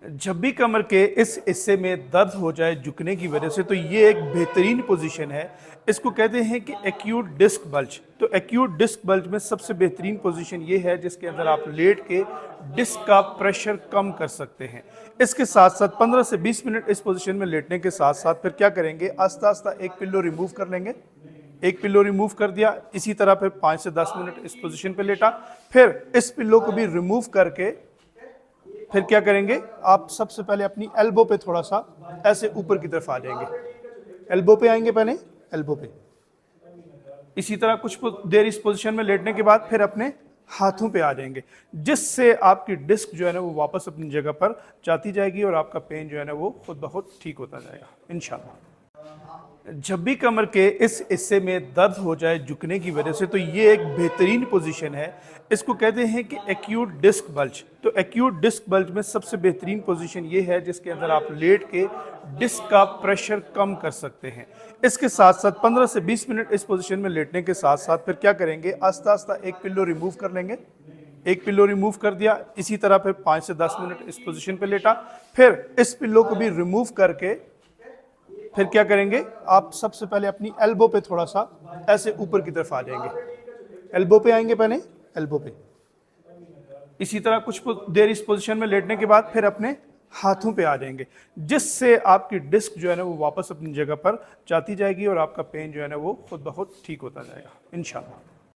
जब भी कमर के इस हिस्से में दर्द हो जाए झुकने की वजह से तो ये एक बेहतरीन पोजीशन है। इसको कहते हैं कि एक्यूट डिस्क बल्ज। तो एक्यूट डिस्क बल्ज में सबसे बेहतरीन पोजीशन ये है जिसके अंदर आप लेट के डिस्क का प्रेशर कम कर सकते हैं। इसके साथ साथ 15 से 20 मिनट इस पोजीशन में लेटने के साथ साथ फिर क्या करेंगे, आस्ता आस्ता एक पिल्लो रिमूव कर लेंगे। एक पिल्लो रिमूव कर दिया, इसी तरह फिर 5 से 10 मिनट इस पोजीशन पे लेटा, फिर इस पिल्लो को भी रिमूव करके फिर क्या करेंगे, आप सबसे पहले अपनी एल्बो पे थोड़ा सा ऐसे ऊपर की तरफ आ जाएंगे। एल्बो पे आएंगे, पहले एल्बो पे, इसी तरह कुछ देर इस पोजीशन में लेटने के बाद फिर अपने हाथों पे आ जाएंगे, जिससे आपकी डिस्क जो है ना वो वापस अपनी जगह पर जाती जाएगी और आपका पेन जो है ना वो खुद ब खुद ठीक होता जाएगा इंशाल्लाह। जब भी कमर के इस हिस्से में दर्द हो जाए झुकने की वजह से तो ये एक बेहतरीन पोजीशन है। इसको कहते हैं कि एक्यूट डिस्क बल्ज। तो एक्यूट डिस्क बल्ज में सबसे बेहतरीन पोजीशन ये है जिसके अंदर आप लेट के डिस्क का प्रेशर कम कर सकते हैं। इसके साथ साथ 15 से 20 मिनट इस पोजीशन में लेटने के साथ साथ फिर क्या करेंगे, आस्ता आस्ता एक पिल्लो रिमूव कर लेंगे। एक पिल्लो रिमूव कर दिया, इसी तरह फिर 5 से 10 मिनट इस पोजीशन पे लेटा, फिर इस पिल्लो को भी रिमूव करके फिर क्या करेंगे, आप सबसे पहले अपनी एल्बो पे थोड़ा सा ऐसे ऊपर की तरफ आ जाएंगे। एल्बो पे आएंगे, पहले एल्बो पे, इसी तरह कुछ देर इस पोजीशन में लेटने के बाद फिर अपने हाथों पे आ जाएंगे, जिससे आपकी डिस्क जो है ना वो वापस अपनी जगह पर जाती जाएगी और आपका पेन जो है ना वो खुद ब खुद ठीक होता जाएगा इंशाल्लाह।